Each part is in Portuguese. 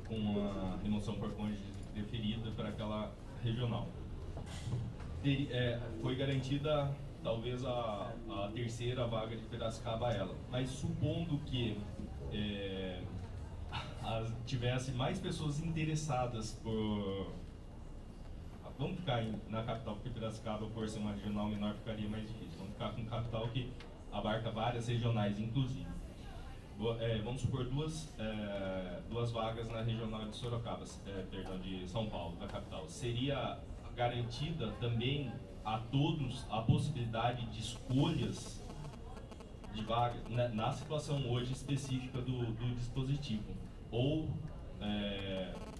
com a remoção por cônjuge deferida para aquela regional. Foi garantida talvez a terceira vaga de Piracicaba a ela, mas supondo que tivesse mais pessoas interessadas por... Vamos ficar na capital, porque Piracicaba, por ser uma regional menor, ficaria mais difícil. Vamos ficar com capital que abarca várias regionais, inclusive. Vamos supor duas vagas na regional de Sorocaba, de São Paulo, da capital. Seria garantida também a todos a possibilidade de escolhas de vaga na situação hoje específica do dispositivo? Ou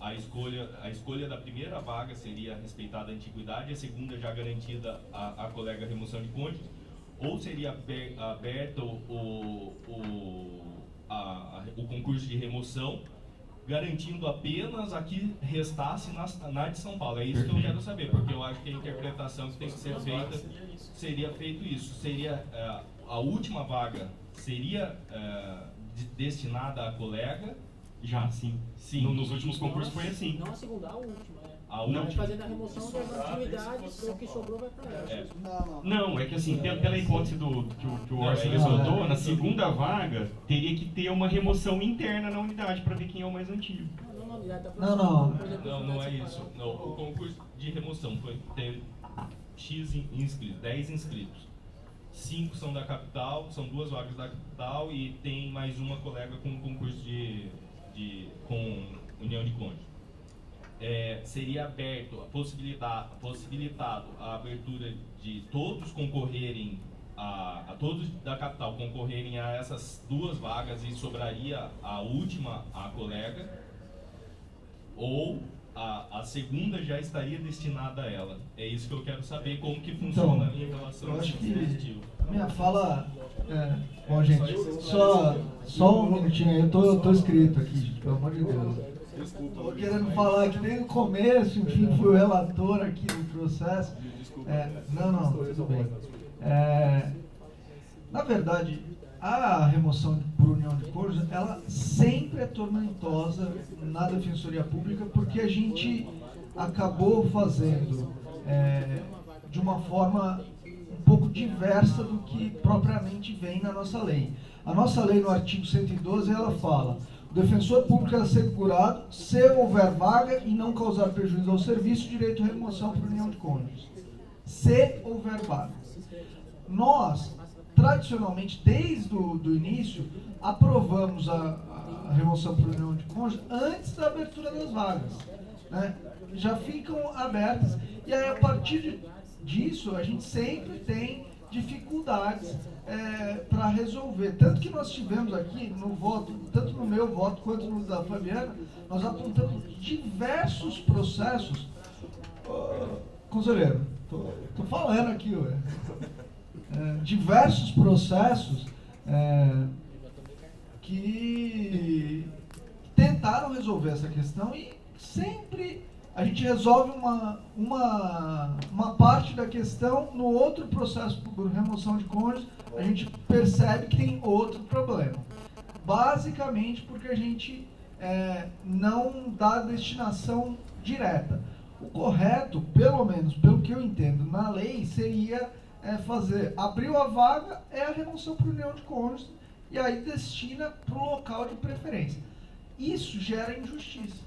a escolha da primeira vaga seria respeitada a antiguidade, a segunda já garantida a colega remoção de cônjuge? Ou seria aberto o concurso de remoção, garantindo apenas a que restasse na de São Paulo? É isso que eu quero saber, porque eu acho que a interpretação que tem que ser feita seria feito isso. Seria a última vaga seria destinada à colega? Já, sim. Nos últimos concursos foi assim. Não a segunda, a última. A última. Fazendo a remoção das atividades, o que sobrou vai para ela. Não, é que assim, pela hipótese que o Orson levantou, na segunda vaga, teria que ter uma remoção interna na unidade para ver quem é o mais antigo. Não é isso. Não, o concurso de remoção teve X inscritos, 10 inscritos. 5 são da capital, são 2 vagas da capital e tem mais uma colega com concurso com união de cônjuge. Seria aberto, possibilitado a abertura de todos concorrerem, a todos da capital concorrerem a essas 2 vagas e sobraria a última a colega, ou a segunda já estaria destinada a ela? É isso que eu quero saber, como que funciona em relação ao dispositivo. Minha fala... bom, gente, só um minutinho aí, eu tô escrito aqui, gente, pelo amor de Deus. Estou querendo falar que desde o começo, enfim, fui o relator aqui do processo. Tudo bem. Na verdade, a remoção por união de cônjuges, ela sempre é tormentosa na Defensoria Pública, porque a gente acabou fazendo de uma forma um pouco diversa do que propriamente vem na nossa lei. A nossa lei, no artigo 112, ela fala: o defensor público é assegurado, se houver vaga e não causar prejuízo ao serviço, direito à remoção por união de cônjuges. Se houver vaga. Nós, tradicionalmente, desde o início, aprovamos a remoção por união de cônjuges antes da abertura das vagas, né? Já ficam abertas, e aí, a partir disso, a gente sempre tem dificuldades para resolver. Tanto que nós tivemos aqui no voto, tanto no meu voto quanto no da Fabiana, nós apontamos diversos processos. Conselheiro, tô falando aqui, ué. Diversos processos que tentaram resolver essa questão, e sempre a gente resolve uma parte da questão. No outro processo por remoção de cônjuges, a gente percebe que tem outro problema. Basicamente porque a gente não dá destinação direta. O correto, pelo menos pelo que eu entendo na lei, seria abriu a vaga, a remoção por união de cônjuges, e aí destina para o local de preferência. Isso gera injustiça.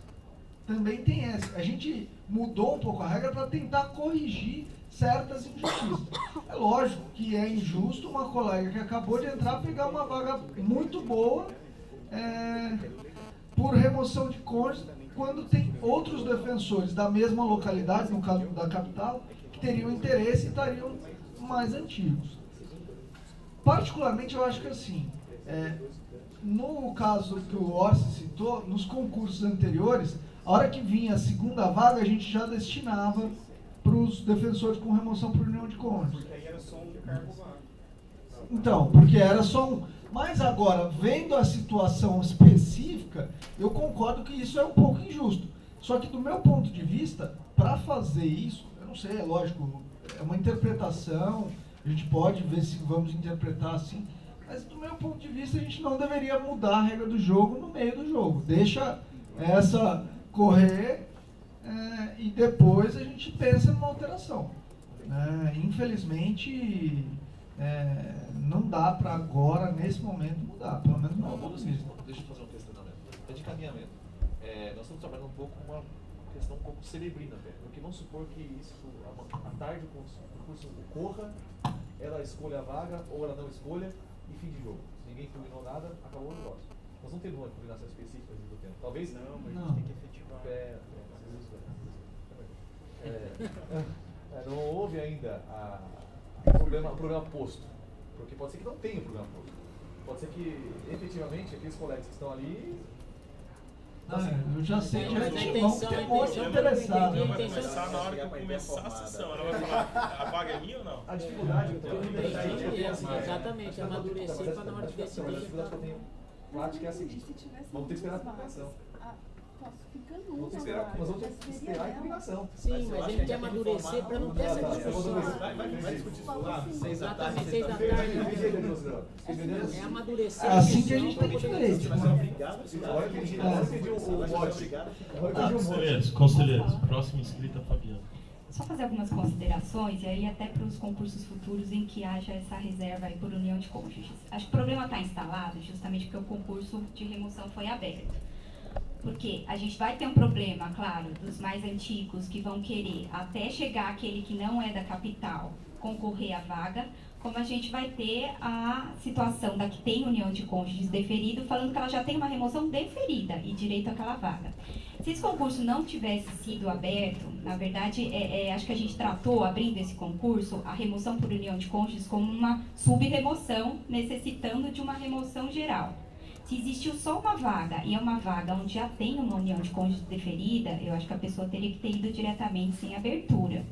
Também tem essa. A gente mudou um pouco a regra para tentar corrigir certas injustiças. É lógico que é injusto uma colega que acabou de entrar pegar uma vaga muito boa por remoção de cônjuges, quando tem outros defensores da mesma localidade, no caso da capital, que teriam interesse e estariam mais antigos. Particularmente, eu acho que assim, no caso que o Orsi citou, nos concursos anteriores, a hora que vinha a segunda vaga, a gente já destinava para os defensores com remoção por união de cônjuges. Porque aí era só um cargo vago. Então, porque era só um. Mas agora, vendo a situação específica, eu concordo que isso é um pouco injusto. Só que do meu ponto de vista, para fazer isso, eu não sei, é lógico, é uma interpretação, a gente pode ver se vamos interpretar assim, mas do meu ponto de vista a gente não deveria mudar a regra do jogo no meio do jogo. Deixa essa correr e depois a gente pensa numa alteração. Infelizmente, não dá para agora, nesse momento, mudar, pelo menos não. Deixa eu fazer um questionamento. É de caminhamento. Nós estamos trabalhando um pouco com uma questão um pouco cerebrina até. Porque vamos supor que isso, à tarde, o concurso ocorra, ela escolha a vaga ou ela não escolha e fim de jogo. Se ninguém combinou nada, acabou o negócio. Nós não temos uma combinação específica do tempo. Talvez não, mas a gente tem que efetivar. Não houve ainda o programa posto. Porque pode ser que não tenha o programa posto. Pode ser que, efetivamente, aqueles colegas que estão ali... eu já sei, já tem vão ter um monte de interessado. Não vai começar na hora que eu começar a sessão. Ela vai falar, a vaga é minha ou não? A dificuldade que eu tenho... Exatamente, amadurecer para na hora de decidir. A dificuldade que eu tenho prática é a seguinte. Vamos ter que esperar a combinação. Vamos ter que esperar, mas vamos ter que esperar a combinação. Sim, mas ele quer amadurecer para não ter essa discussão. Vai discutir isso lá? 6 da tarde. Exatamente, 6 da tarde. É amadurecer. É assim que a gente tem que fazer. Mas é obrigado. Agora que a gente pediu o mote. Conselheiros, próximo inscrito, Fabiana. Só fazer algumas considerações, e aí até para os concursos futuros em que haja essa reserva aí por união de cônjuges. Acho que o problema está instalado justamente porque o concurso de remoção foi aberto. Porque a gente vai ter um problema, claro, dos mais antigos que vão querer, até chegar aquele que não é da capital, concorrer à vaga, como a gente vai ter a situação da que tem união de cônjuges deferido, falando que ela já tem uma remoção deferida e direito àquela vaga. Se esse concurso não tivesse sido aberto, na verdade, acho que a gente tratou, abrindo esse concurso, a remoção por união de cônjuges como uma sub-remoção, necessitando de uma remoção geral. Se existiu só uma vaga, e é uma vaga onde já tem uma união de cônjuges deferida, eu acho que a pessoa teria que ter ido diretamente sem abertura.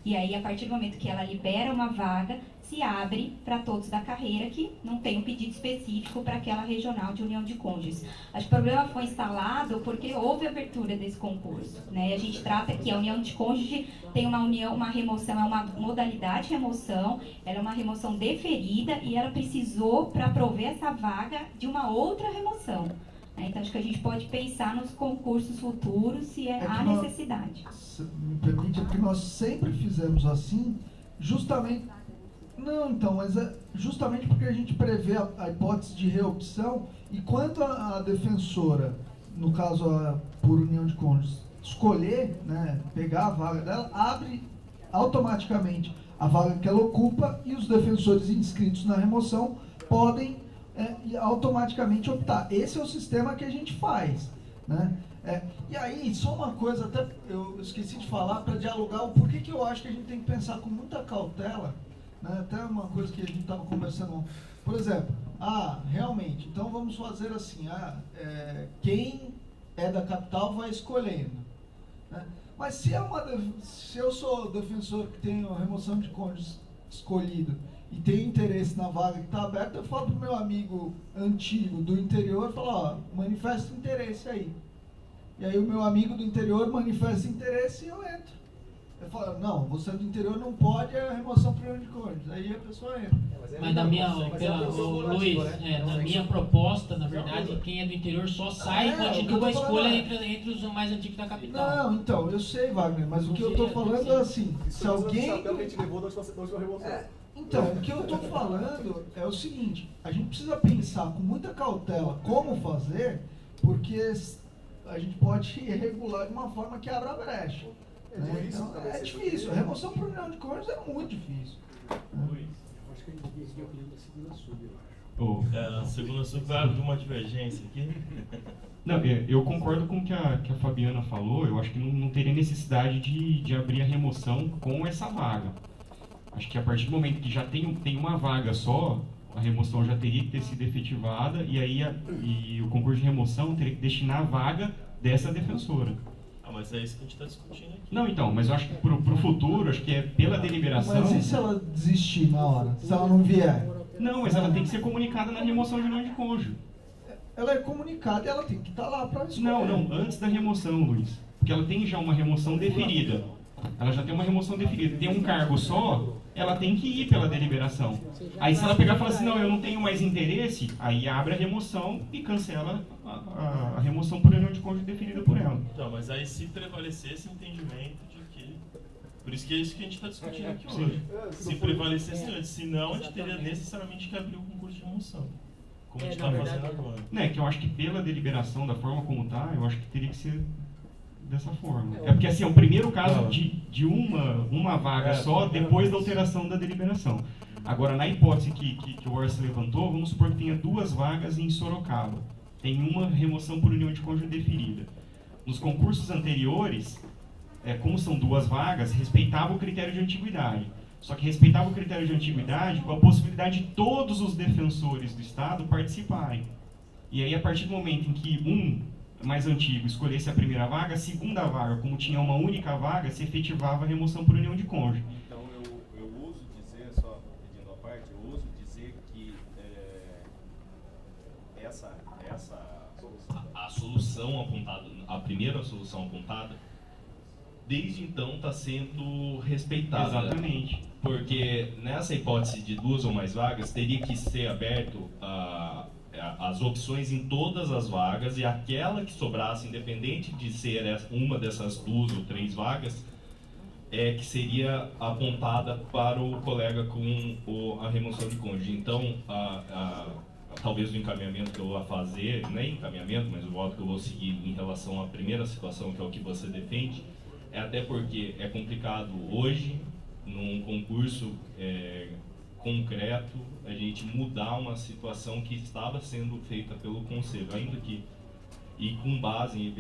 E aí, a partir do momento que ela libera uma vaga, se abre para todos da carreira que não tem um pedido específico para aquela regional de união de cônjuges. Acho que o problema foi instalado porque houve abertura desse concurso, né? A gente trata que a união de cônjuge tem uma remoção, é uma modalidade de remoção, ela é uma remoção deferida e ela precisou para prover essa vaga de uma outra remoção. Então, acho que a gente pode pensar nos concursos futuros se há necessidade. Me permite, é porque nós sempre fizemos assim, justamente... Não, então, mas é justamente porque a gente prevê a hipótese de reopção e quando a defensora, no caso por união de cônjuges, escolher, né, pegar a vaga dela, abre automaticamente a vaga que ela ocupa e os defensores inscritos na remoção podem automaticamente optar. Esse é o sistema que a gente faz, né? E aí, só uma coisa, até eu esqueci de falar, para dialogar o porquê que eu acho que a gente tem que pensar com muita cautela, né? Até uma coisa que a gente estava conversando, por exemplo, realmente, então vamos fazer assim, quem é da capital vai escolhendo, né? Mas se eu sou defensor que tem a remoção de cônjuges escolhido e tem interesse na vaga que está aberta, eu falo pro meu amigo antigo do interior, falo, manifesta interesse aí. E aí o meu amigo do interior manifesta interesse e eu entro. Eu falo, não, você do interior não pode, a remoção por união de cônjuges. Aí a pessoa entra. Mas na minha, Luiz, na minha proposta, na verdade, quem é do interior só sai e continua a escolha entre os mais antigos da capital. Não, então, eu sei, Wagner, mas o que eu estou falando é assim, se alguém... Então, o que eu estou falando é o seguinte, a gente precisa pensar com muita cautela como fazer, porque a gente pode regular de uma forma que abra a brecha. Então, é difícil, a remoção por união de cônjuges é muito difícil. Acho que a gente devia opinião da segunda sub, eu acho. A segunda sub vai abrir uma divergência aqui. Não, eu concordo com o que a Fabiana falou, eu acho que não teria necessidade de abrir a remoção com essa vaga. Acho que a partir do momento que já tem uma vaga só, a remoção já teria que ter sido efetivada e aí o concurso de remoção teria que destinar a vaga dessa defensora. Mas é isso que a gente está discutindo aqui. Não, então, mas eu acho que pro futuro, acho que é pela deliberação... Mas e se ela desistir na hora? Se ela não vier? Não, mas ela tem que ser comunicada na remoção de união de cônjuge. Ela é comunicada e ela tem que estar lá para escolher. Não, antes da remoção, Luiz. Porque ela tem já uma remoção deferida. Ela já tem uma remoção definida. Tem um cargo só, ela tem que ir pela deliberação. Aí se ela pegar e falar assim, não, eu não tenho mais interesse, aí abre a remoção e cancela a remoção por união de cônjuge definida por ela. Então, mas aí se prevalecer esse entendimento de que... Por isso que é isso que a gente está discutindo aqui hoje. Se prevalecesse antes, senão a gente teria necessariamente que abrir o concurso de remoção. Como a gente está fazendo agora. É que eu acho que pela deliberação, da forma como está, eu acho que teria que ser dessa forma. É porque assim, é o primeiro caso de uma vaga só depois da alteração da deliberação. Agora, na hipótese que o Orson levantou, vamos supor que tenha 2 vagas em Sorocaba. Tem uma remoção por união de cônjuge deferida. Nos concursos anteriores, como são 2 vagas, respeitava o critério de antiguidade. Só que respeitava o critério de antiguidade com a possibilidade de todos os defensores do Estado participarem. E aí, a partir do momento em que um mais antigo escolhesse a primeira vaga, a segunda vaga, como tinha uma única vaga, se efetivava a remoção por união de cônjuge. Então, eu uso dizer, só pedindo a parte, eu uso dizer que a solução apontada, a primeira solução apontada, desde então está sendo respeitada. Exatamente. Porque nessa hipótese de 2 ou mais vagas, teria que ser aberto as opções em todas as vagas, e aquela que sobrasse, independente de ser uma dessas 2 ou 3 vagas, que seria apontada para o colega com a remoção de cônjuge. Então, talvez o encaminhamento que eu vou fazer, não é encaminhamento, mas o voto que eu vou seguir em relação à primeira situação, que é o que você defende, até porque é complicado hoje, num concurso concreto, a gente mudar uma situação que estava sendo feita pelo Conselho, ainda que, e com base,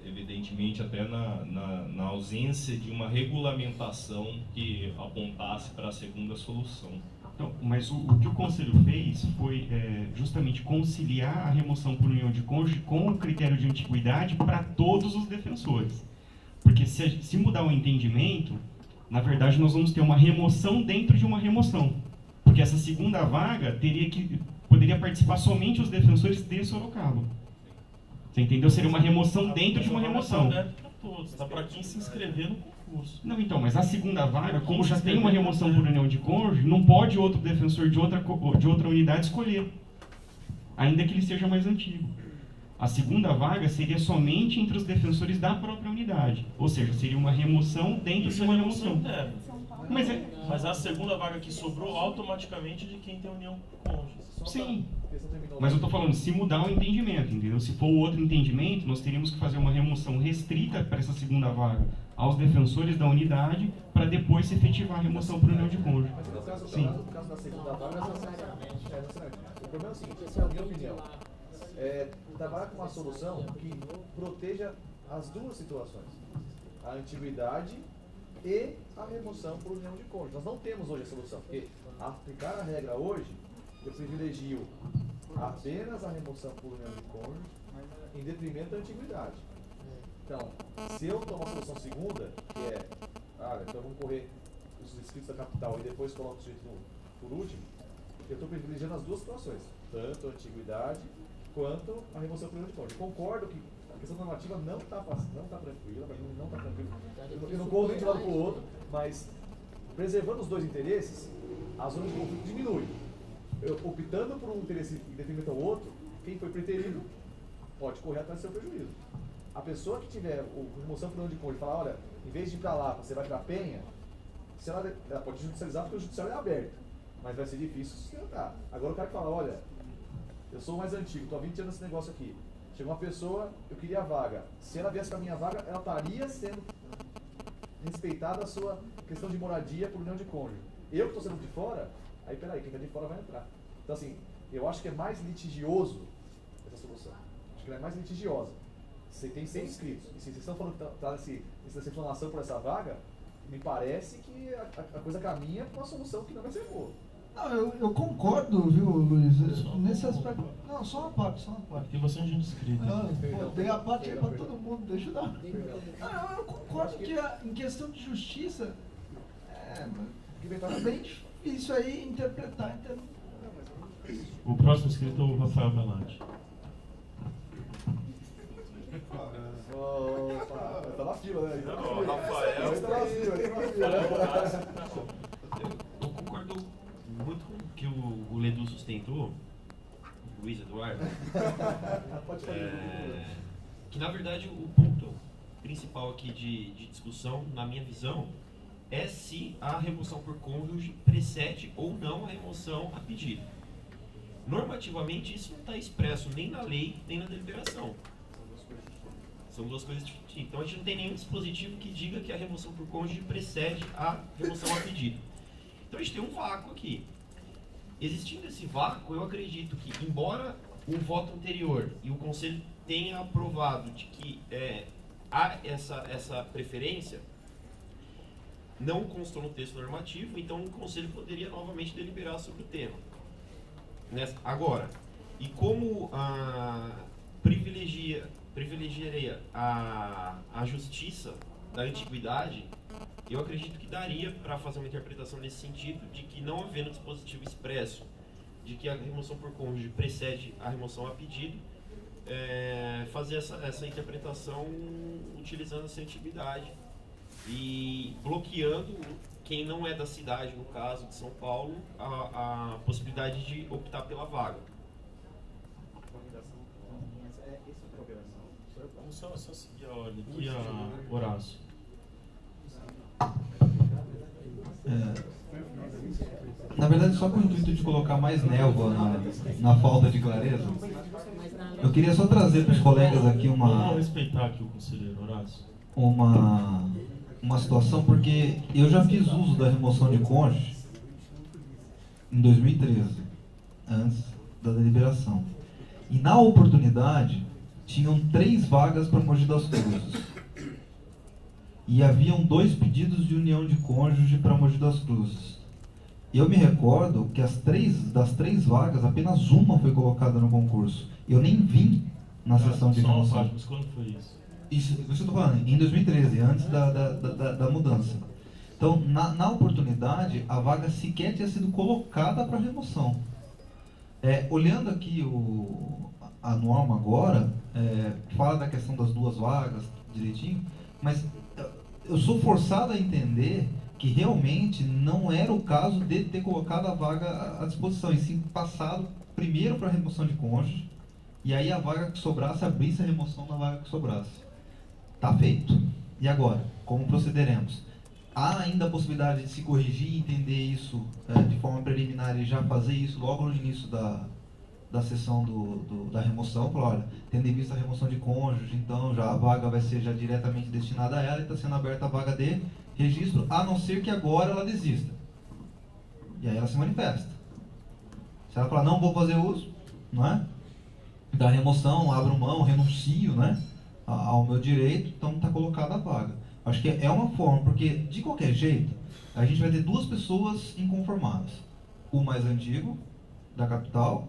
evidentemente, até na ausência de uma regulamentação que apontasse para a segunda solução. Então, mas o que o Conselho fez foi justamente conciliar a remoção por união de cônjuge com o critério de antiguidade para todos os defensores. Porque se mudar o entendimento, na verdade nós vamos ter uma remoção dentro de uma remoção. Porque essa segunda vaga poderia participar somente os defensores de Sorocaba. Você entendeu? Seria uma remoção dentro de uma remoção. Está para quem se inscrever no concurso. Não, então, mas a segunda vaga, como já tem uma remoção por união de cônjuge, não pode outro defensor de outra unidade escolher, ainda que ele seja mais antigo. A segunda vaga seria somente entre os defensores da própria unidade, ou seja, seria uma remoção dentro de uma remoção. Interna. Mas a segunda vaga que sobrou automaticamente de quem tem união com cônjuge. Sim, mas eu estou falando, se mudar o entendimento, entendeu? Se for outro entendimento, nós teríamos que fazer uma remoção restrita para essa segunda vaga aos defensores da unidade, para depois se efetivar a remoção por união de cônjuge. Mas no caso, sim. No caso da segunda vaga, o problema é o seguinte, na minha opinião, trabalhar com uma solução que proteja as 2 situações, a antiguidade e a remoção por união de cônjuge. Nós não temos hoje a solução, porque aplicar a regra hoje, eu privilegio apenas a remoção por união de cônjuge em detrimento da antiguidade. Então, se eu tomar a solução segunda, que então vamos correr os inscritos da capital e depois coloco o sujeito por último, eu estou privilegiando as 2 situações, tanto a antiguidade quanto a remoção por união de cônjuge. Eu concordo que a questão normativa não está tranquila, para mim não está tranquila. Eu não corro nem de um lado para o outro, mas preservando os 2 interesses, a zona de conflito diminui. Optando por um interesse em detrimento ao outro, quem foi preterido pode correr atrás do seu prejuízo. A pessoa que tiver remoção por união de cônjuge e falar, olha, em vez de ir para lá, você vai para a Penha, se ela pode judicializar porque o judiciário é aberto, mas vai ser difícil sustentar. Agora o cara que fala, olha, eu sou o mais antigo, estou há 20 anos nesse negócio aqui. Chegou uma pessoa, eu queria a vaga. Se ela viesse para a minha vaga, ela estaria sendo respeitada a sua questão de moradia por união de cônjuge. Eu que estou sendo de fora, aí peraí, quem está de fora vai entrar. Então assim, eu acho que é mais litigioso essa solução. Acho que ela é mais litigiosa. Você tem 100 inscritos, e se vocês estão falando que está nessa inflamação por essa vaga, me parece que a coisa caminha para uma solução que não vai ser boa. Não, eu concordo, viu, Luiz? Nesse aspecto. Não, só uma parte. Tem bastante gente inscrita. Dei a parte aí para todo mundo, deixa eu dar. Não, eu concordo que em questão de justiça é bem difícil aí interpretar. O próximo inscrito é o Rafael Belatti. Tá na fila, né? Não, Rafael. Ele tá na fila. Eu concordo muito com o que o Ledu sustentou, o Luiz Eduardo. Que na verdade o ponto principal aqui de discussão, na minha visão, é se a remoção por cônjuge precede ou não a remoção a pedido. Normativamente isso não está expresso nem na lei nem na deliberação. São duas coisas distintas. Então a gente não tem nenhum dispositivo que diga que a remoção por cônjuge precede a remoção a pedido. Então a gente tem um vácuo aqui. Existindo esse vácuo, eu acredito que, embora o voto anterior e o Conselho tenha aprovado de que há essa preferência, não constou no texto normativo, então o Conselho poderia novamente deliberar sobre o tema. Agora, e como privilegiaria a justiça da antiguidade, eu acredito que daria para fazer uma interpretação nesse sentido, de que não havendo dispositivo expresso de que a remoção por cônjuge precede a remoção a pedido, fazer essa interpretação utilizando essa antiguidade e bloqueando quem não é da cidade, no caso de São Paulo, a possibilidade de optar pela vaga. Vamos só seguir a ordem aqui, Horácio. Na verdade, só com o intuito de colocar mais névoa na falta de clareza, eu queria só trazer para os colegas aqui Vamos respeitar aqui o conselheiro Horácio. Uma situação, porque eu já fiz uso da remoção de cônjuge em 2013, antes da deliberação. E na oportunidade, tinham 3 vagas para Mogi das Cruzes. E haviam 2 pedidos de união de cônjuge para Mogi das Cruzes. Eu me recordo que das 3 vagas, apenas uma foi colocada no concurso. Eu nem vim na sessão de remoção. Mas quando foi isso? Isso que eu estou falando, em 2013, antes da mudança. Então, na oportunidade, a vaga sequer tinha sido colocada para remoção. Olhando aqui a norma agora, fala da questão das 2 vagas direitinho, mas eu sou forçado a entender que realmente não era o caso de ter colocado a vaga à disposição, e sim passado primeiro para a remoção de cônjuge, e aí a vaga que sobrasse, abrisse a remoção da vaga que sobrasse. Está feito. E agora? Como procederemos? Há ainda a possibilidade de se corrigir e entender isso de forma preliminar e já fazer isso logo no início da sessão da remoção, falar, olha, tendo em vista a remoção de cônjuge, então já a vaga vai ser já diretamente destinada a ela e está sendo aberta a vaga de registro, a não ser que agora ela desista. E aí ela se manifesta. Se ela falar, não vou fazer uso, não é? Da remoção, abro mão, renuncio, né, ao meu direito, então está colocada a vaga. Acho que é uma forma, porque de qualquer jeito, a gente vai ter 2 pessoas inconformadas. O mais antigo, da capital,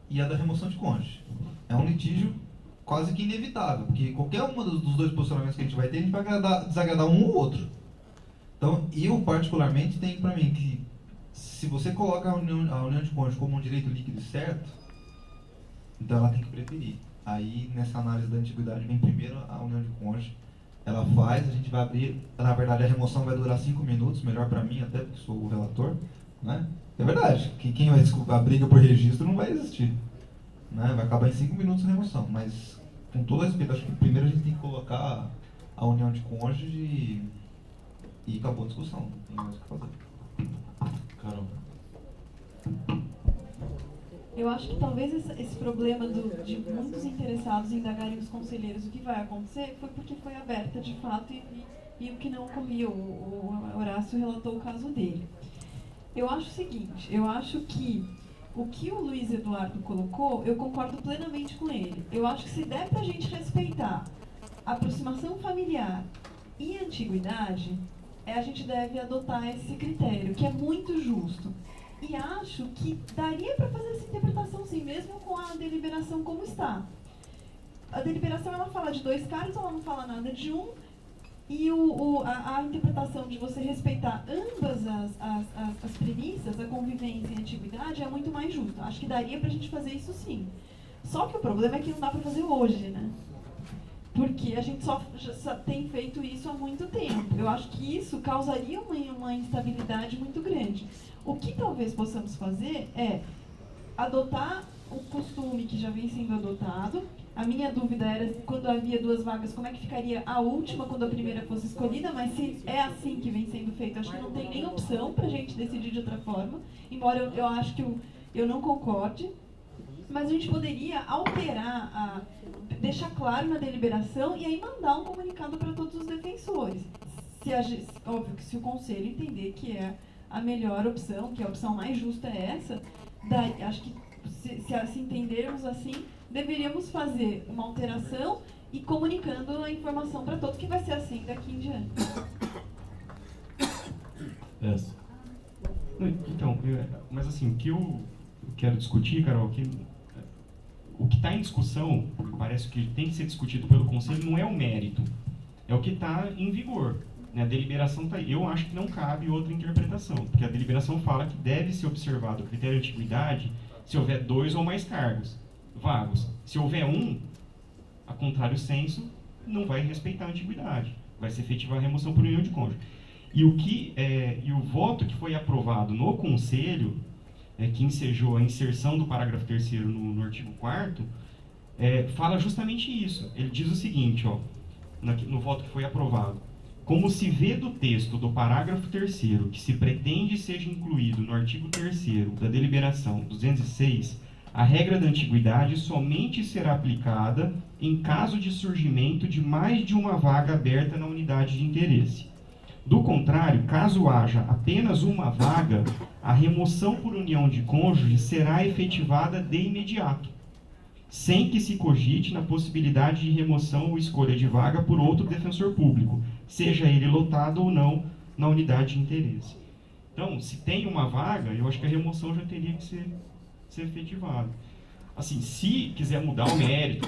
e a da remoção de cônjuge. É um litígio quase que inevitável, porque qualquer um dos 2 posicionamentos que a gente vai ter, a gente vai desagradar um ou outro. Então, eu particularmente tenho para mim que, se você coloca a união de cônjuge como um direito líquido e certo, então ela tem que preferir. Aí, nessa análise da antiguidade, vem primeiro a união de cônjuge. Ela faz, a gente vai abrir, na verdade a remoção vai durar 5 minutos, melhor para mim, até porque sou o relator, né? É verdade, quem vai desculpar a briga por registro não vai existir, né? Vai acabar em 5 minutos a remoção, mas com todo respeito, acho que primeiro a gente tem que colocar a união de cônjuge e acabou a discussão, não tem mais o que fazer. Carol. Eu acho que talvez esse problema de muitos interessados em indagarem os conselheiros o que vai acontecer foi porque foi aberta de fato e o que não ocorria. O Horácio relatou o caso dele. Eu acho o seguinte, eu acho que o que o Luiz Eduardo colocou, eu concordo plenamente com ele. Eu acho que se der pra gente respeitar a aproximação familiar e a antiguidade, a gente deve adotar esse critério, que é muito justo. E acho que daria para fazer essa interpretação sim, mesmo com a deliberação como está. A deliberação ela fala de 2 cargos, ela não fala nada de um, e a interpretação de você respeitar ambas as premissas, a convivência e a antiguidade, é muito mais justa. Acho que daria para a gente fazer isso sim. Só que o problema é que não dá para fazer hoje, né? porque a gente já tem feito isso há muito tempo. Eu acho que isso causaria uma instabilidade muito grande. O que talvez possamos fazer é adotar o costume que já vem sendo adotado. A minha dúvida era, quando havia 2 vagas, como é que ficaria a última quando a primeira fosse escolhida, mas se é assim que vem sendo feito, acho que não tem nem opção para a gente decidir de outra forma, embora eu acho que eu não concorde, mas a gente poderia alterar, deixar claro na deliberação e aí mandar um comunicado para todos os defensores. Óbvio que se o conselho entender que é a melhor opção, que a opção mais justa é essa, daí, acho que se entendermos assim, deveríamos fazer uma alteração e comunicando a informação para todos, que vai ser assim daqui em diante. Então, mas assim, o que eu quero discutir, Carol, o que está em discussão, parece que tem que ser discutido pelo Conselho, não é o mérito, é o que está em vigor. Né? A deliberação está aí. Eu acho que não cabe outra interpretação, porque a deliberação fala que deve ser observado o critério de antiguidade se houver 2 ou mais cargos vagos. Se houver 1, a contrário senso, não vai respeitar a antiguidade. Vai se efetivar a remoção por união de cônjuge. E o voto que foi aprovado no Conselho, que ensejou a inserção do parágrafo 3º no artigo 4º, fala justamente isso. Ele diz o seguinte, ó, no voto que foi aprovado. Como se vê do texto do parágrafo 3º que se pretende seja incluído no artigo 3º da deliberação 206, a regra da antiguidade somente será aplicada em caso de surgimento de mais de uma vaga aberta na unidade de interesse. Do contrário, caso haja apenas uma vaga, a remoção por união de cônjuges será efetivada de imediato, sem que se cogite na possibilidade de remoção ou escolha de vaga por outro defensor público, seja ele lotado ou não na unidade de interesse. Então, se tem uma vaga, eu acho que a remoção já teria que ser efetivada. Assim, se quiser mudar o mérito,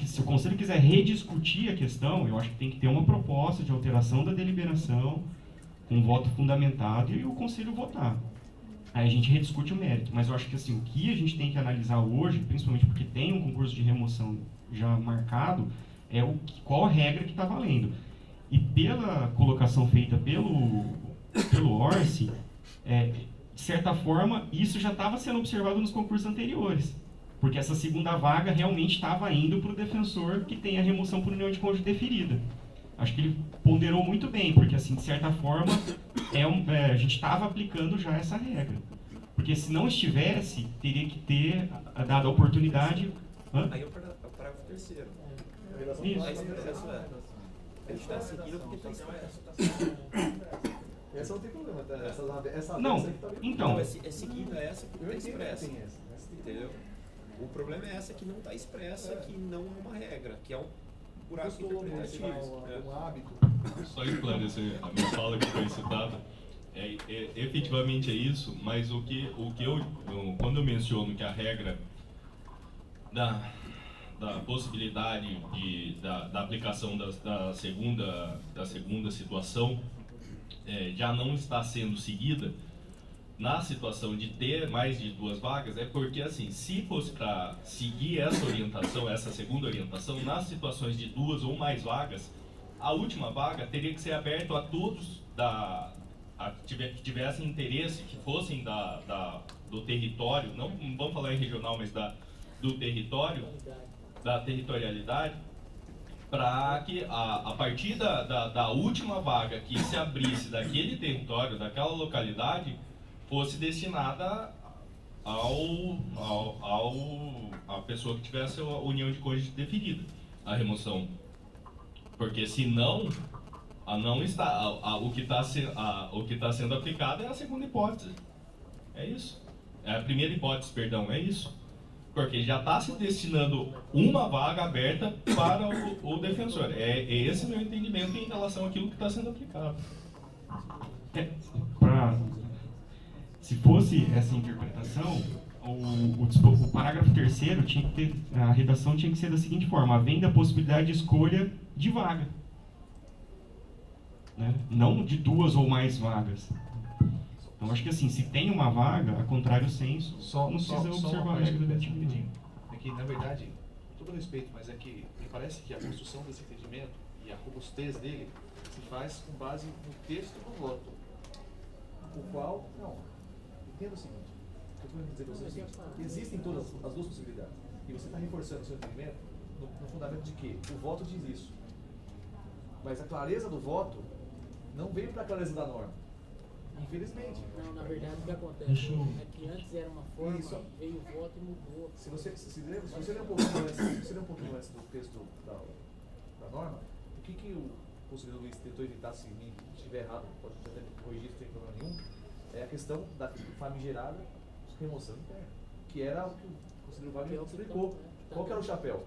se o Conselho quiser rediscutir a questão, eu acho que tem que ter uma proposta de alteração da deliberação, com um voto fundamentado, e o Conselho votar. Aí a gente rediscute o mérito. Mas eu acho que assim, o que a gente tem que analisar hoje, principalmente porque tem um concurso de remoção já marcado, é qual a regra que está valendo. E pela colocação feita pelo Orsi, de certa forma, isso já estava sendo observado nos concursos anteriores. Porque essa segunda vaga realmente estava indo para o defensor que tem a remoção por união de cônjuge deferida. Acho que ele ponderou muito bem, porque assim, de certa forma, a gente estava aplicando já essa regra. Porque se não estivesse, teria que ter dado a oportunidade... Aí é o parágrafo 3º. Isso. A gente está seguindo porque está expresso. Essa não tem problema, essa não, então... É seguida essa porque está expressa. Entendeu? O problema é essa que não está expressa, que não é uma regra, que é um buraco interpretativo. Um hábito. Só esclarecer, a minha fala que foi citada, efetivamente é isso, mas quando eu menciono que a regra da possibilidade da aplicação da segunda situação já não está sendo seguida na situação de ter mais de 2 vagas, é porque assim, se fosse para seguir essa orientação, essa segunda orientação, nas situações de 2 ou mais vagas, a última vaga teria que ser aberta a todos que tivessem interesse, que fossem do território, não vamos falar em regional, mas do território, da territorialidade, para que a partir da última vaga que se abrisse daquele território, daquela localidade, fosse destinada a pessoa que tivesse a união de cônjuge deferida, a remoção. Porque senão, o que está sendo aplicado é a segunda hipótese. É isso. É a primeira hipótese, perdão, é isso. Porque já está se destinando uma vaga aberta para o defensor. É esse meu entendimento em relação àquilo que está sendo aplicado. Se fosse essa interpretação, o parágrafo 3º tinha que ter, a redação tinha que ser da seguinte forma: havendo a possibilidade de escolha de vaga, né? Não de 2 ou mais vagas. Então acho que assim, se tem uma vaga, a contrário senso, não precisa observar a regra da antiguidade. É que, na verdade, com todo respeito, mas é que parece que a construção desse entendimento e a robustez dele se faz com base no texto do voto, o qual, não, entenda o seguinte, o que eu estou dizer para você é o seguinte, existem todas as duas possibilidades, e você está reforçando o seu entendimento no fundamento de que o voto diz isso, mas a clareza do voto não veio para a clareza da norma. Infelizmente. Não, na verdade o que acontece é que antes era uma forma, veio o voto e mudou. Se você ler um pouquinho antes do texto da norma, o que o conselheiro Luiz tentou evitar, se me estiver errado, pode até corrigir, não tem problema nenhum, é a questão da famigerada remoção interna, que era o que o conselheiro Wagner explicou. Qual que era o chapéu?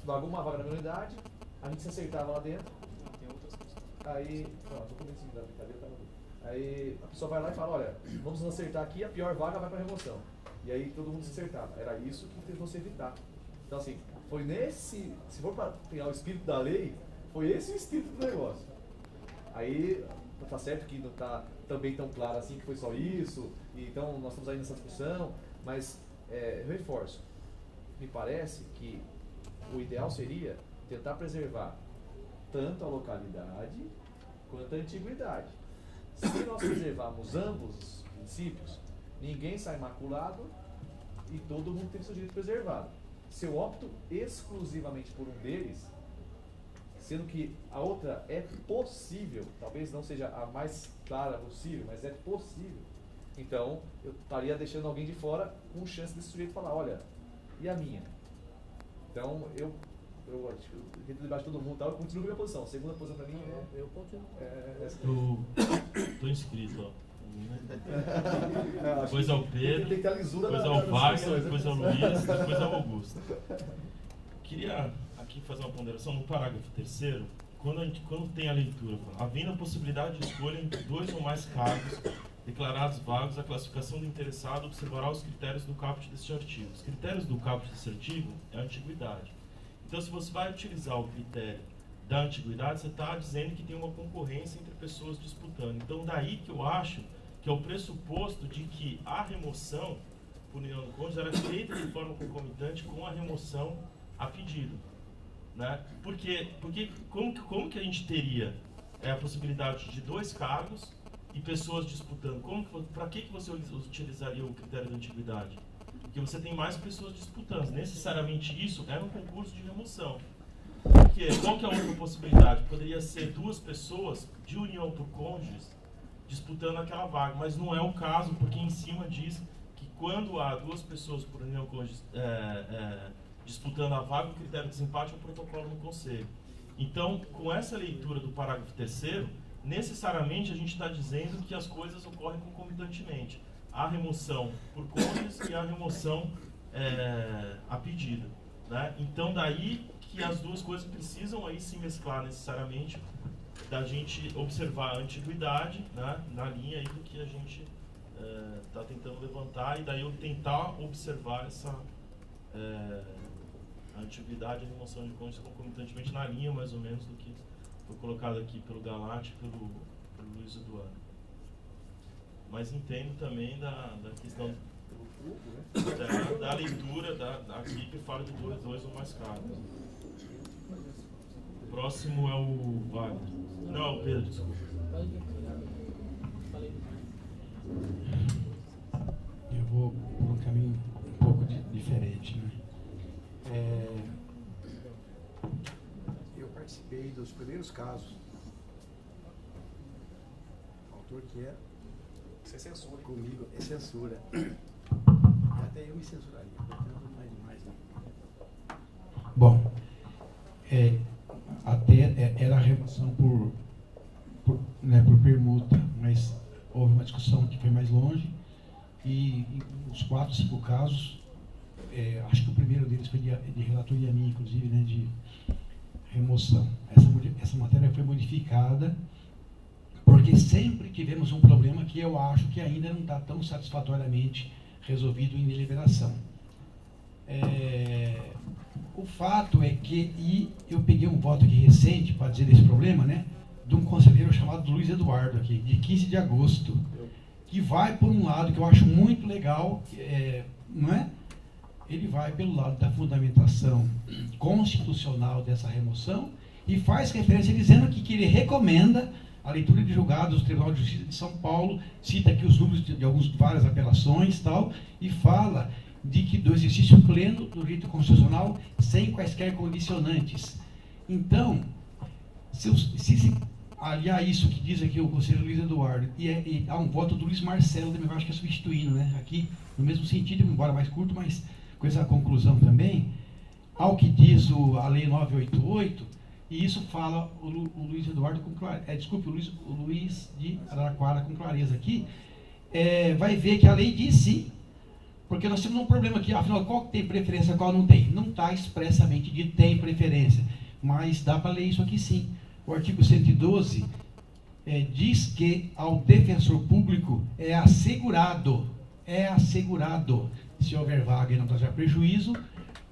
Vagou uma vaga na minha unidade, a gente se acertava lá dentro, aí, não, estou começando da brincadeira, tá bom. Aí a pessoa vai lá e fala, olha, vamos nos acertar aqui, a pior vaga vai para a remoção. E aí todo mundo se acertava. Era isso que tentou se evitar. Então assim, foi nesse, se for para pegar o espírito da lei, foi esse o espírito do negócio. Aí, tá certo que não está também tão claro assim que foi só isso, e então nós estamos aí nessa discussão, mas eu reforço, me parece que o ideal seria tentar preservar tanto a localidade quanto a antiguidade. Se nós preservarmos ambos os princípios, ninguém sai maculado e todo mundo tem o seu direito preservado. Se eu opto exclusivamente por um deles, sendo que a outra é possível, talvez não seja a mais clara possível, mas é possível, então eu estaria deixando alguém de fora com chance desse sujeito falar, olha, e a minha? Então eu tento debaixo de todo mundo, eu continuo com a minha posição. A segunda posição para mim eu continuo. Estou inscrito, ó. Depois ao Pedro, depois ao Wagner, depois ao Luiz, depois ao Augusto. Queria aqui fazer uma ponderação no parágrafo 3º, quando tem a leitura, havendo a possibilidade de escolha entre 2 ou mais cargos declarados vagos, a classificação do interessado observará os critérios do caput deste artigo. Os critérios do caput deste artigo é a antiguidade. Então, se você vai utilizar o critério da antiguidade, você está dizendo que tem uma concorrência entre pessoas disputando. Então, daí que eu acho que é o pressuposto de que a remoção por união do cônjuge era feita de forma concomitante com a remoção a pedido. Né? Porque como que a gente teria a possibilidade de 2 cargos e pessoas disputando? Para que você utilizaria o critério da antiguidade? Porque você tem mais pessoas disputando. Necessariamente isso era um concurso de remoção. Porque qual que é a outra possibilidade? Poderia ser 2 pessoas de união por cônjuges disputando aquela vaga, mas não é o caso, porque em cima diz que quando há 2 pessoas por união cônjuges disputando a vaga, o critério de desempate é o protocolo no conselho. Então, com essa leitura do parágrafo 3º, necessariamente a gente está dizendo que as coisas ocorrem concomitantemente. A remoção por cônjuges e a remoção a pedido. Né? Então, daí que as duas coisas precisam aí se mesclar necessariamente, da gente observar a antiguidade, né, na linha aí do que a gente está tentando levantar, e daí eu tentar observar essa a antiguidade e a remoção de cônjuges concomitantemente na linha, mais ou menos, do que foi colocado aqui pelo Galati e pelo Luiz Eduardo. Mas entendo também da questão da leitura aqui que fala de 2 ou mais cargos. O próximo é o Wagner. Não, é o Pedro, desculpa. Eu vou por um caminho um pouco diferente, né? Eu participei dos primeiros casos. O autor que é. Você censura. Comigo é censura. Até eu me censuraria, portanto não é demais não. Bom, até era a remoção por permuta, mas houve uma discussão que foi mais longe e os 4, 5 casos, acho que o primeiro deles foi de relatoria minha, inclusive, né, de remoção. Essa matéria foi modificada porque sempre tivemos um problema que eu acho que ainda não está tão satisfatoriamente resolvido em deliberação. O fato é que, eu peguei um voto aqui recente para dizer desse problema, né, de um conselheiro chamado Luiz Eduardo, aqui, de 15 de agosto, que vai por um lado que eu acho muito legal, não é? ele vai pelo lado da fundamentação constitucional dessa remoção e faz referência dizendo aqui que ele recomenda a leitura de julgados do Tribunal de Justiça de São Paulo, cita aqui os números de várias apelações e tal, e fala de que do exercício pleno do direito constitucional sem quaisquer condicionantes. Então, se aliar isso que diz aqui o conselheiro Luiz Eduardo, e há um voto do Luiz Marcelo, eu acho que é substituindo, né? Aqui, no mesmo sentido, embora mais curto, mas com essa conclusão também, ao que diz a Lei 988, e isso fala o Luiz Eduardo com clareza, desculpe, o Luiz de Araraquara com clareza aqui, vai ver que a lei diz sim, porque nós temos um problema aqui, afinal, qual tem preferência, qual não tem? Não está expressamente de tem preferência, mas dá para ler isso aqui sim. O artigo 112 diz que ao defensor público é assegurado, se houver vaga e não trazer prejuízo,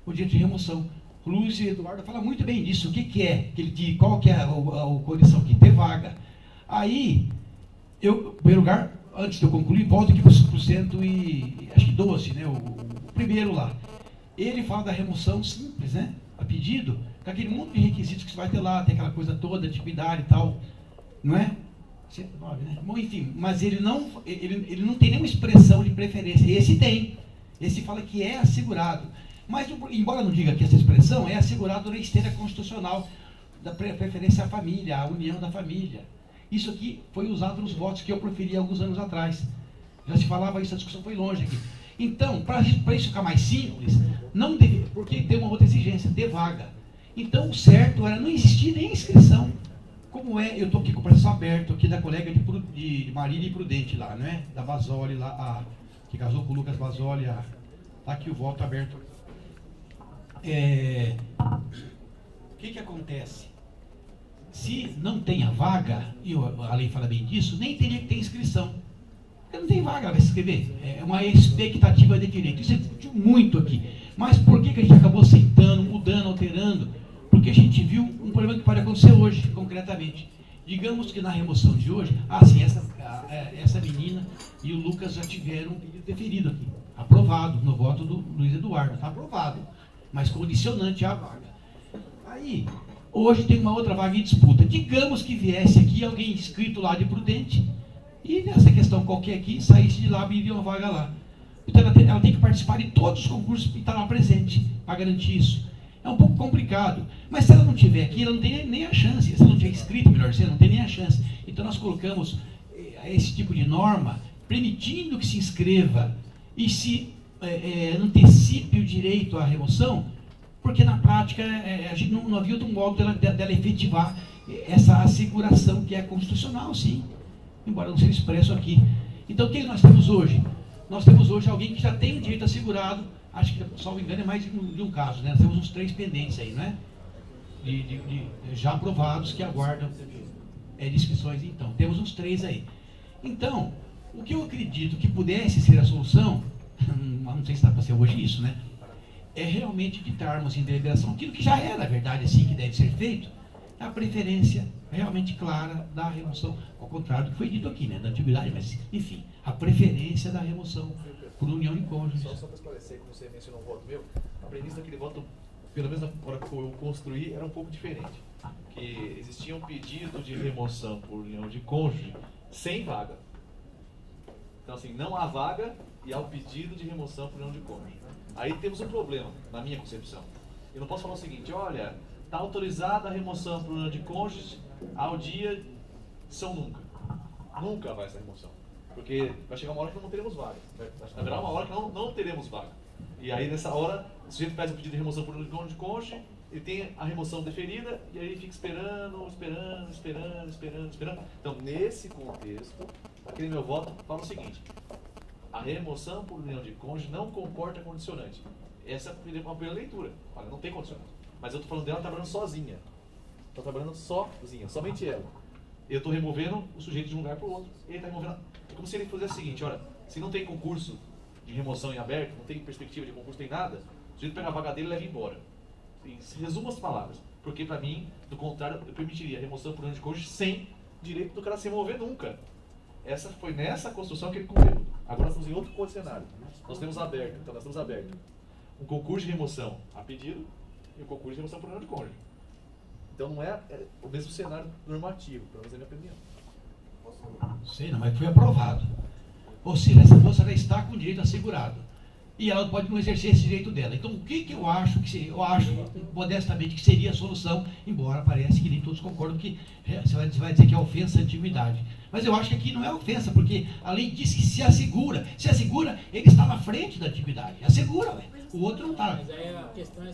o direito de remoção. O Luiz Eduardo fala muito bem disso. O que é? Qual que é a condição aqui? Ter vaga. Aí, em primeiro lugar, antes de eu concluir, volto aqui para o 112, né? O primeiro lá. Ele fala da remoção simples, né? A pedido, com aquele monte de requisitos que você vai ter lá, tem aquela coisa toda, atividade e tal, não é? 109, né? Bom, enfim, mas ele não tem nenhuma expressão de preferência. Esse tem. Esse fala que é assegurado. Mas, embora não diga que essa expressão é assegurado na esteira constitucional da preferência à família, à união da família. Isso aqui foi usado nos votos que eu proferi alguns anos atrás. Já se falava isso, a discussão foi longe aqui. Então, para isso ficar mais simples, não deve, porque tem uma outra exigência, ter vaga. Então, o certo era não existir nem inscrição. Como eu estou aqui com o processo aberto, aqui da colega de Marília e Prudente lá, não é? Da Basoli, lá, que casou com o Lucas Basoli, tá aqui o voto aberto. O que acontece? Se não tem a vaga, e a lei fala bem disso, nem teria que ter inscrição. Porque não tem vaga, vai se inscrever. É uma expectativa de direito. Isso é discutiu muito aqui. Mas por que a gente acabou aceitando, mudando, alterando? Porque a gente viu um problema que pode acontecer hoje, concretamente. Digamos que na remoção de hoje, sim, essa menina e o Lucas já tiveram um pedido deferido aqui. Aprovado no voto do Luiz Eduardo. Está aprovado. Mas condicionante à vaga. Aí, hoje tem uma outra vaga em disputa. Digamos que viesse aqui alguém inscrito lá de Prudente e nessa questão qualquer aqui, saísse de lá e abriria uma vaga lá. Então ela tem que participar de todos os concursos e estar lá presente para garantir isso. É um pouco complicado. Mas se ela não estiver aqui, ela não tem nem a chance. Se ela não tiver inscrito, melhor dizendo, não tem nem a chance. Então nós colocamos esse tipo de norma permitindo que se inscreva e se antecipe o direito à remoção, porque na prática a gente não havia outro modo dela efetivar essa asseguração que é constitucional, sim, embora não seja expresso aqui. Então o que nós temos hoje? Nós temos hoje alguém que já tem o direito assegurado, acho que, salvo engano, é mais de um caso, né? Nós temos uns 3 pendentes aí, não é? Já aprovados que aguardam inscrições, então. Temos uns 3 aí. Então, o que eu acredito que pudesse ser a solução, não sei se dá para ser hoje isso, né? É realmente ditarmos em deliberação aquilo que já é, na verdade, assim que deve ser feito, a preferência realmente clara da remoção, ao contrário do que foi dito aqui, né? Da antiguidade, mas, enfim, a preferência da remoção por união de cônjuges. Só para esclarecer, como você mencionou um voto meu, a premissa daquele voto, pelo menos na hora que eu construí, era um pouco diferente. Que existia um pedido de remoção por união de cônjuge sem vaga. Então, assim, não há vaga e há o pedido de remoção por união de cônjuge. Aí temos um problema, na minha concepção. Eu não posso falar o seguinte, olha, está autorizada a remoção por união de cônjuge ao dia São Nunca. Nunca vai essa remoção. Porque vai chegar uma hora que não teremos vaga. Haverá uma hora que não teremos vaga. E aí, nessa hora, o sujeito faz um pedido de remoção por união de cônjuge, ele tem a remoção deferida, e aí ele fica esperando. Então, nesse contexto, aquele meu voto fala o seguinte: a remoção por união de cônjuge não comporta condicionante. Essa é uma primeira leitura. Olha, não tem condicionante. Mas eu estou falando dela trabalhando sozinha. Está trabalhando sozinha, somente ela. Eu estou removendo o sujeito de um lugar para o outro. Ele está removendo. É como se ele fizesse o seguinte: olha, se não tem concurso de remoção em aberto, não tem perspectiva de concurso, tem nada, o sujeito pega a vaga dele e leva embora. Resumo as palavras. Porque, para mim, do contrário, eu permitiria a remoção por união de cônjuge sem direito do cara se remover nunca. Essa foi nessa construção que ele correu. Agora nós estamos em outro cenário. Nós temos aberto. Então, nós temos aberto um concurso de remoção a pedido e um concurso de remoção por união de cônjuge. Então não é o mesmo cenário normativo, pelo menos na minha opinião. Sei não, mas foi aprovado. Ou seja, essa moça já está com o direito assegurado. E ela pode não exercer esse direito dela. Então, o que eu acho que seria? Eu acho, modestamente, que seria a solução, embora pareça que nem todos concordam que você vai dizer que é ofensa à antiguidade. Mas eu acho que aqui não é ofensa, porque a lei diz que se assegura, ele está na frente da antiguidade. Assegura, ué. O outro não está. Mas aí a questão é